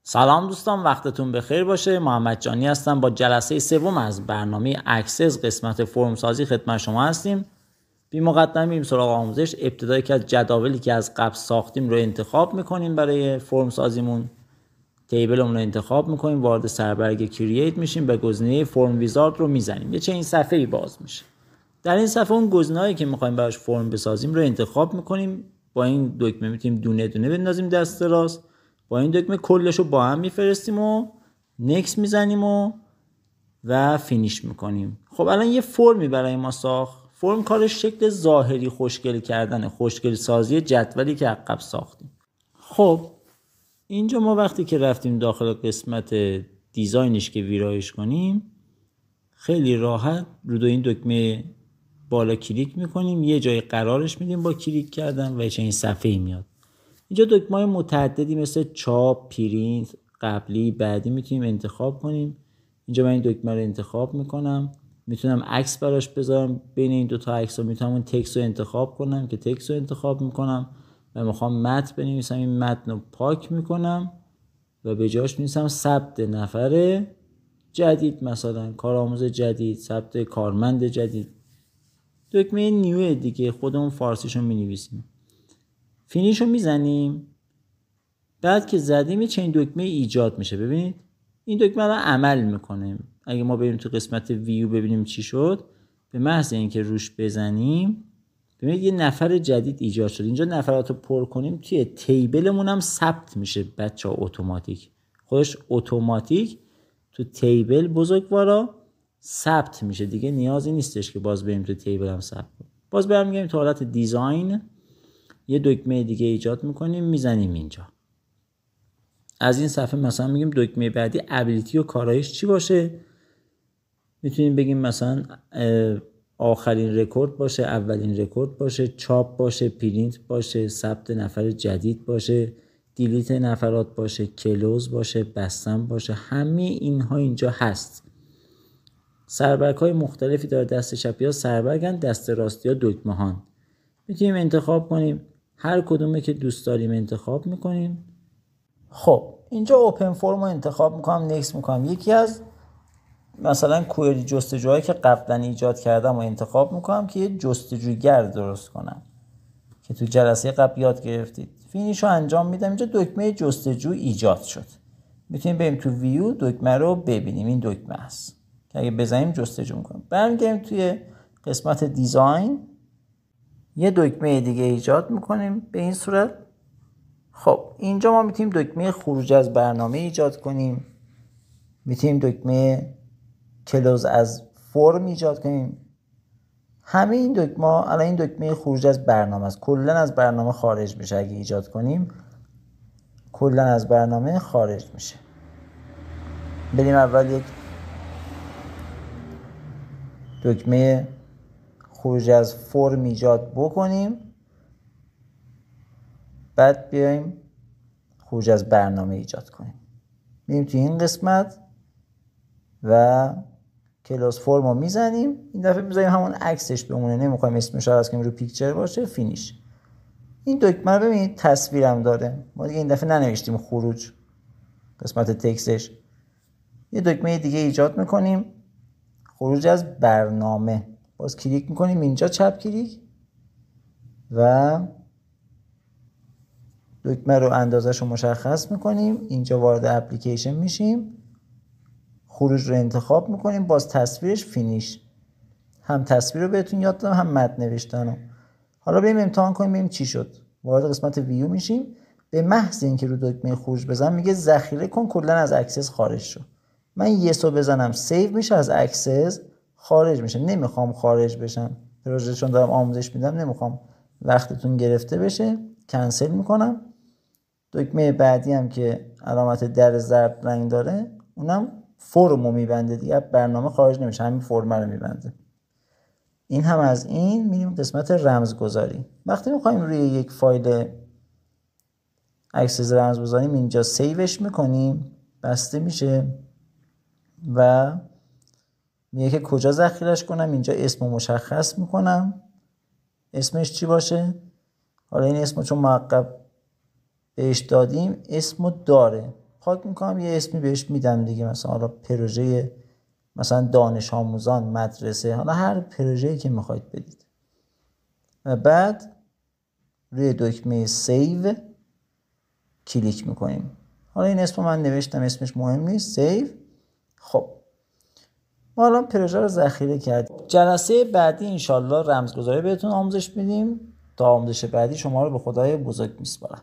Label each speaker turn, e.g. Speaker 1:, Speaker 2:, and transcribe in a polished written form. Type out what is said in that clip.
Speaker 1: سلام دوستان، وقتتون بخیر باشه. محمد جانی هستم. با جلسه سوم از برنامه اکسس قسمت فرم سازی خدمت شما هستیم. بی مقدمه بریم سراغ آموزش. ابتدایی که از جداولی که از قبل ساختیم رو انتخاب میکنیم برای فرم سازیمون. تیبلمون رو انتخاب میکنیم، وارد سربرگ کرییت میشیم، به گزینه فرم ویزارد رو میزنیم. یه چنین صفحه‌ای باز میشه. در این صفحه اون گزینه‌هایی که میخوایم براش فرم بسازیم رو انتخاب میکنیم. با این دکمه میتونیم دونه دونه بندازیم دست راست. با این دکمه کلش رو با هم میفرستیم و نکس میزنیم و فینیش میکنیم. خب الان یه فرمی برای ما ساخت. فرم کارش شکل ظاهری خوشگل کردن، خوشگل سازی جدولی که عقب ساختیم. خب اینجا ما وقتی که رفتیم داخل قسمت دیزاینش که ویرایش کنیم، خیلی راحت رو این دکمه بالا کلیک میکنیم، یه جای قرارش میدیم با کلیک کردن و چنین صفحه‌ای میاد. اینجا دکمه‌های متعددی مثل چاپ، پرینت، قبلی، بعدی میتونیم انتخاب کنیم. اینجا من این دکمه رو انتخاب میکنم، میتونم عکس براش بذارم. بین این دو تا عکس ها میتونم اون تکست رو انتخاب کنم که تکست رو انتخاب میکنم و میخوام متن بنویسم. این متن رو پاک میکنم و به جاش می‌نویسم ثبت نفر جدید، مثلا کارآموز جدید، ثبت کارمند جدید. دکمه نیو دیگه خودمون فارسیشو می‌نویسیم. فینیش رو میزنیم. بعد که زدیم یه چنین دکمه ایجاد میشه. ببینید این دکمه رو عمل میکنه. اگه ما بریم تو قسمت ویو ببینیم چی شد، به محض اینکه روش بزنیم ببینید یه نفر جدید ایجاد شد. اینجا نفرات رو پر کنیم توی تیبلمون هم ثبت میشه بچه‌ها. اتوماتیک خودش اتوماتیک تو تیبل بزرگوارا ثبت میشه. دیگه نیازی نیستش که باز بریم تو تیبل هم ثبت کنیم. باز برمیگردیم تو حالت دیزاین، یه دکمه دیگه ایجاد میکنیم، میزنیم اینجا. از این صفحه مثلا میگیم دکمه بعدی ابیلیتی و کارایش چی باشه. میتونیم بگیم مثلا آخرین رکورد باشه، اولین رکورد باشه، چاپ باشه، پرینت باشه، ثبت نفر جدید باشه، دیلیت نفرات باشه، کلوز باشه، بستن باشه. همه اینها اینجا هست. سربرگ های مختلفی داره. دست چپی ها سربرگن، دست راستی ها دکمه هان. میتونیم انتخاب کنیم، هر کدومه که دوست داریم انتخاب میکنیم. خب اینجا اوپن فرم رو انتخاب میکنم، نکس میکنم. یکی از مثلا کوئری جستجوهایی که قبلا ایجاد کردم و انتخاب میکنم که یه جستجوگر درست کنم که تو جلسه قبل یاد گرفتید. فینیش رو انجام میدم. اینجا دکمه جستجو ایجاد شد. میتونیم بریم تو ویو دکمه رو ببینیم. این دکمه است که اگه بزنیم جستجو میکنم. برمیگردیم توی قسمت دیزاین، یه دکمه دیگه ایجاد میکنیم به این صورت. خب اینجا ما میتونیم دکمه خروج از برنامه ایجاد کنیم. میتونیم دکمه کلوز از فرم ایجاد کنیم. همه این دکمه الان این دکمه خروج از برنامه است. کلا از برنامه خارج میشه. اگه ایجاد کنیم کلا از برنامه خارج میشه. بریم اول یک دکمه خروج از فرم ایجاد بکنیم، بعد بیایم خروج از برنامه ایجاد کنیم. میریم تو این قسمت و کلاس فرم رو میزنیم. این دفعه میذاریم همون عکسش بمونه، نمیخوایم اسمش رو عوض کنیم، رو پیکچر باشه. فینیش. این دکمه رو ببینید تصویرم داره. ما دیگه این دفعه ننوشتیم خروج قسمت تکستش. یه دکمه دیگه ایجاد میکنیم، خروج از برنامه. باز کلیک میکنیم اینجا، چپ کلیک، و دکمه رو اندازش رو مشخص میکنیم. اینجا وارد اپلیکیشن میشیم، خروج رو انتخاب میکنیم، باز تصویرش. فینیش. هم تصویر رو بهتون یاد دادم، هم متن نوشتن رو. حالا بریم امتحان کنیم ببینیم چی شد. وارد قسمت ویو میشیم. به محض اینکه رو دکمه خروج بزنم میگه ذخیره کن، کلا از اکسس خارج شد. من یس رو بزنم سیو میشه، از اکسس خارج میشه. نمیخوام خارج بشم، پروژه چون دارم آموزش میدم نمیخوام وقتتون گرفته بشه. کنسل میکنم. دکمه بعدی هم که علامت در زرد رنگ داره اونم فرمو میبنده دیگه، برنامه خارج نمیشه، همین فرم رو میبنده. این هم از این. میریم قسمت رمزگذاری. وقتی میخوایم روی یک فایل اکسس رمز بذاریم اینجا سیوش میکنیم، بسته میشه و میگه که کجا ذخیرش کنم. اینجا اسمو مشخص میکنم، اسمش چی باشه. حالا این اسمو چون معقب بهش دادیم اسمو داره. پاک میکنم، یه اسمی بهش میدم دیگه، مثلا حالا پروژه مثلا دانش آموزان، مدرسه، حالا هر پروژه‌ای که میخواید بدید. و بعد روی دکمه سیو کلیک میکنیم. حالا این اسم من نوشتم، اسمش مهم نیست، سیو. خب ما الان پروژه رو ذخیره کردیم. جلسه بعدی انشالله رمزگذاری بهتون آموزش میدیم. تا آموزش بعدی شما رو به خدای بزرگ میسپارم.